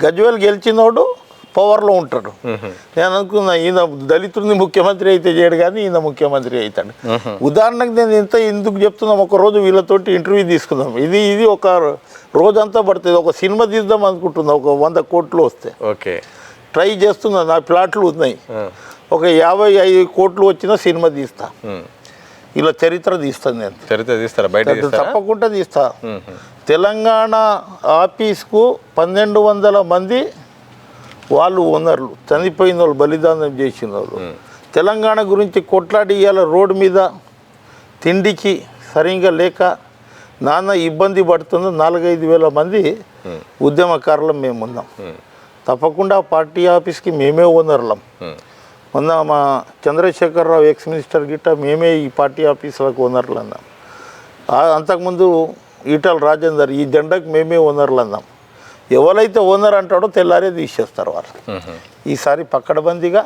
గజ్వేల్ గెలిచినోడు పవర్లో ఉంటాడు. నేను అనుకున్నా ఈయన దళితుడిని ముఖ్యమంత్రి అయితే చేయడు కానీ ఈయన ముఖ్యమంత్రి అవుతాడు. ఉదాహరణకు నేను ఎందుకు చెప్తున్నాం, ఒకరోజు వీళ్ళతోటి ఇంటర్వ్యూ తీసుకుందాం. ఇది ఒక రోజంతా పడుతుంది. ఒక సినిమా తీద్దాం అనుకుంటున్నా, ఒక 100 కోట్లు వస్తే ఓకే ట్రై చేస్తున్నా. నా ప్లాట్లు ఉన్నాయి, ఒక 55 కోట్లు వచ్చిన సినిమా తీస్తా. ఇలా చరిత్ర తీస్తాను నేను. చరిత్ర తీస్తారా? బయట తప్పకుండా తీస్తా. తెలంగాణ ఆఫీస్కు 1200 మంది వాళ్ళు ఓనర్లు, చనిపోయిన వాళ్ళు, బలిదానం చేసిన వాళ్ళు. తెలంగాణ గురించి కొట్లాడి ఇవాళ రోడ్డు మీద తిండికి సరిగ్గా లేక నాన్న ఇబ్బంది పడుతున్న 4-5 వేల మంది ఉద్యమకారులు మేము ఉన్నాం. తప్పకుండా పార్టీ ఆఫీస్కి మేమే ఓనర్లం. మొన్న మా చంద్రశేఖరరావు ఎక్స్ మినిస్టర్ గిట్ట మేమే ఈ పార్టీ ఆఫీసులకు ఓనర్లు అన్నాం. అంతకుముందు ఈటల రాజేందర్ ఈ జెండాకి మేమే ఓనర్లు అన్నాం. ఎవరైతే ఓనర్ అంటాడో తెల్లారే తీసేస్తారు వాళ్ళు. ఈసారి పక్కడబందీగా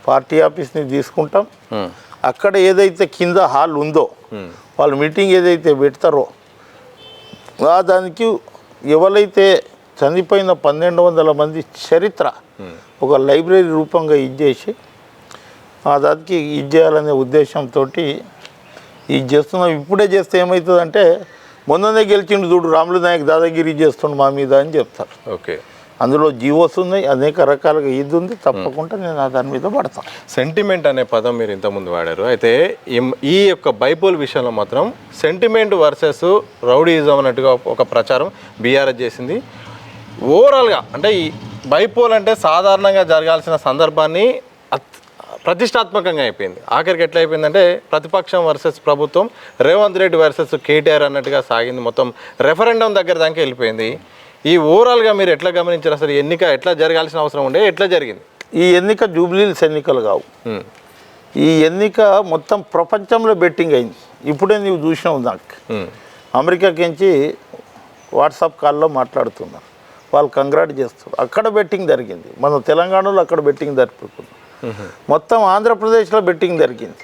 పార్టీ ఆఫీస్ని తీసుకుంటాం. అక్కడ ఏదైతే కింద హాల్ ఉందో వాళ్ళు మీటింగ్ ఏదైతే పెడతారో దానికి ఎవరైతే చనిపోయిన 1200 మంది చరిత్ర ఒక లైబ్రరీ రూపంగా ఇచ్చేసి దానికి ఇచ్చేయాలనే ఉద్దేశంతో ఇది చేస్తున్నాం. ఇప్పుడే చేస్తే ఏమవుతుందంటే, మొన్ననే గెలిచిండు చూడు రాములు నాయక్ దాదాగిరి చేస్తుండు మా మీద అని చెప్తారు. ఓకే, అందులో జీవోస్ ఉన్నాయి, అనేక రకాలుగా ఇది ఉంది. తప్పకుండా నేను దాని మీద పడతాను. సెంటిమెంట్ అనే పదం మీరు ఇంతకుముందు వాడారు. అయితే ఈ యొక్క బైపోల్ విషయంలో మాత్రం సెంటిమెంట్ వర్సెస్ రౌడీయిజం అన్నట్టుగా ఒక ప్రచారం బీఆర్ఎస్ చేసింది. ఓవరాల్గా అంటే ఈ బైపోల్ అంటే సాధారణంగా జరగాల్సిన సందర్భాన్ని ప్రతిష్టాత్మకంగా అయిపోయింది. ఆఖరికి ఎట్లా అయిపోయిందంటే ప్రతిపక్షం వర్సెస్ ప్రభుత్వం, రేవంత్ రెడ్డి వర్సెస్ కేటీఆర్ అన్నట్టుగా సాగింది. మొత్తం రెఫరెండం దగ్గర దాకా వెళ్ళిపోయింది. ఈ ఓవరాల్గా మీరు ఎట్లా గమనించారు? అసలు ఎన్నిక ఎట్లా జరగాల్సిన అవసరం ఉండే, ఎట్లా జరిగింది? ఈ ఎన్నిక జూబ్లీహిల్స్ ఎన్నికలు కావు. ఈ ఎన్నిక మొత్తం ప్రపంచంలో బెట్టింగ్ అయింది. ఇప్పుడే నీవు చూసినావు, నాకు అమెరికాకించి వాట్సాప్ కాల్లో మాట్లాడుతున్నారు, వాళ్ళు కంగ్రాట్ చేస్తారు. అక్కడ బెట్టింగ్ జరిగింది. మన తెలంగాణలో అక్కడ బెట్టింగ్ జరుపుకుంది. మొత్తం ఆంధ్రప్రదేశ్లో బెట్టింగ్ జరిగింది,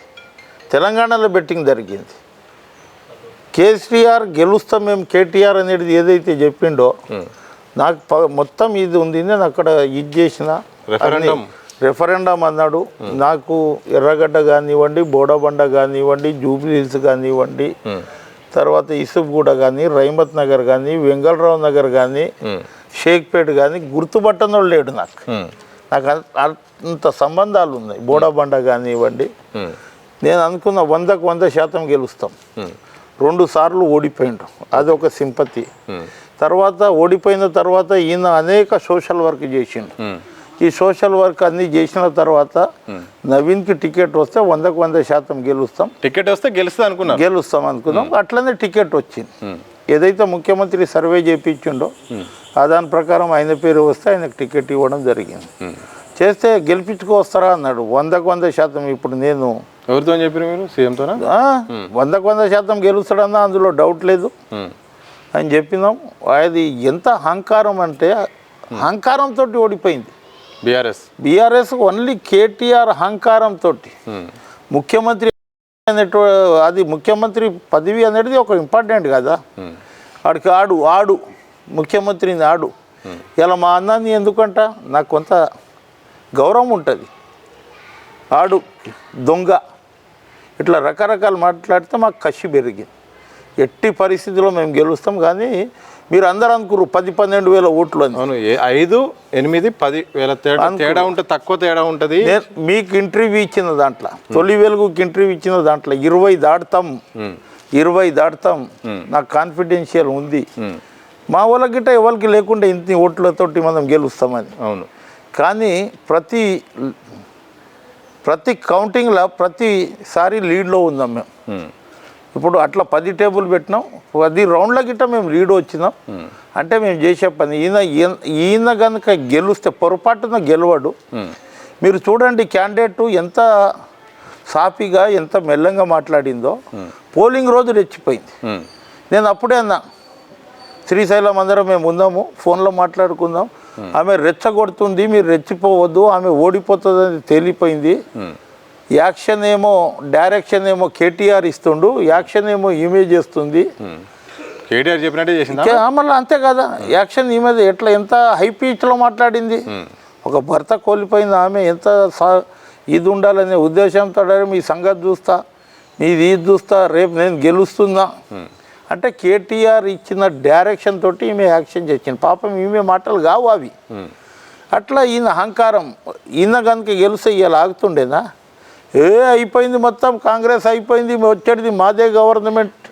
తెలంగాణలో బెట్టింగ్ జరిగింది. కేసీఆర్ గెలుస్తాం మేము కేటీఆర్ అనేది ఏదైతే చెప్పిండో నాకు మొత్తం ఇది ఉంది. నేను అక్కడ ఇది చేసిన రెఫరెండం అన్నాడు. నాకు ఎర్రగడ్డ కానివ్వండి, బోడబండ కానివ్వండి, జూబ్లీహిల్స్ కానివ్వండి, తర్వాత ఇసుగూడ కానీ, రైమత్ నగర్ కానీ, వెంగళరావు నగర్ కానీ, షేక్పేట్ కానీ గుర్తుపట్టనోళ్ళు లేడు. నాకు అంత సంబంధాలు ఉన్నాయి. బోడబండ కానివ్వండి, నేను అనుకున్న 100% గెలుస్తాం. 2 సార్లు ఓడిపోయిండు, అదొక సింపతి. తర్వాత ఓడిపోయిన తర్వాత ఈయన అనేక సోషల్ వర్క్ చేసిండు. ఈ సోషల్ వర్క్ అన్నీ చేసిన తర్వాత నవీన్కి టికెట్ వస్తే 100% గెలుస్తాం. టికెట్ వస్తే గెలుస్తాం అనుకున్నాం. అట్లనే టికెట్ వచ్చింది. ఏదైతే ముఖ్యమంత్రి సర్వే చేయించిండో దాని ప్రకారం ఆయన పేరు వస్తే ఆయనకు టికెట్ ఇవ్వడం జరిగింది. చేస్తే గెలిపించుకొస్తారా అన్నాడు. 100% ఇప్పుడు నేను ఎవరితో చెప్పారు మీరు? సీఎంతో 100% గెలుస్తాడన్నా అందులో డౌట్ లేదు అని చెప్పినాం. అది ఎంత అహంకారం అంటే అహంకారంతో ఓడిపోయింది బీఆర్ఎస్. ఓన్లీ కేటీఆర్ అహంకారంతో ముఖ్యమంత్రి అది ముఖ్యమంత్రి పదవి అనేది ఒక ఇంపార్టెంట్ కదా. వాడికి ఆడు ముఖ్యమంత్రిని ఆడు. ఇలా మా అన్నాన్ని ఎందుకంట నాకు కొంత గౌరవం ఉంటుంది. ఆడు దొంగ ఇట్లా రకరకాలు మాట్లాడితే మాకు కసి పెరిగింది. ఎట్టి పరిస్థితిలో మేము గెలుస్తాం. కానీ మీరు అందరూ అనుకున్నారు 10-12 వేల ఓట్లు అని. 5, 8, 10 వేల తేడా ఉంటుంది, తక్కువ తేడా ఉంటుంది. మీకు ఇంటర్వ్యూ ఇచ్చిన దాంట్లో, తొలి వెలుగుకి ఇంటర్వ్యూ ఇచ్చిన దాంట్లో 20 దాటుతాం నాకు కాన్ఫిడెన్షియల్ ఉంది. మా వాళ్ళ గిట్ట ఎవరికి లేకుండా ఇంత ఓట్లతోటి మనం గెలుస్తామని. అవును. కానీ ప్రతి కౌంటింగ్లో ప్రతిసారి లీడ్లో ఉందాం మేము. ఇప్పుడు అట్లా 10 టేబుల్ పెట్టినాం, 10 రౌండ్ల గిట్ట మేము లీడ్ వచ్చినాం. అంటే మేము చేసే పని ఈయన కనుక గెలుస్తే పొరపాటున గెలవడు. మీరు చూడండి క్యాండిడేట్ ఎంత సాఫీగా ఎంత మెల్లంగా మాట్లాడిందో. పోలింగ్ రోజు రెచ్చిపోయింది. నేను అప్పుడే అన్నా, శ్రీశైలం అందరం మేము ఉందాము, ఫోన్లో మాట్లాడుకుందాం, ఆమె రెచ్చగొడుతుంది, మీరు రెచ్చిపోవద్దు, ఆమె ఓడిపోతుందని తేలిపోయింది. డైరెక్షన్ ఏమో కేటీఆర్ ఇస్తుండు, యాక్షన్ ఏమో ఈమె చేస్తుంది. కేటీఆర్ చెప్పినట్టే చేసిందా? మళ్ళీ అంతే కదా, యాక్షన్ ఈ మీద ఎట్లా ఎంత హై పిచ్లో మాట్లాడింది. ఒక భర్త కోల్పోయింది ఆమె, ఎంత ఇది ఉండాలనే ఉద్దేశంతో మీ సంగతి చూస్తా, నీది ఇది చూస్తా, రేపు నేను గెలుస్తుందా అంటే కేటీఆర్ ఇచ్చిన డైరెక్షన్ తోటి ఈమె యాక్షన్ చేసింది. పాపం ఈమె మాటలు కావు అవి. అట్లా ఈయన అహంకారం, ఈయన కనుక గెలిస్తే ఇవాళ ఆగుతుండేనా? అయిపోయింది మొత్తం, కాంగ్రెస్ అయిపోయింది, వచ్చేది మాదే గవర్నమెంట్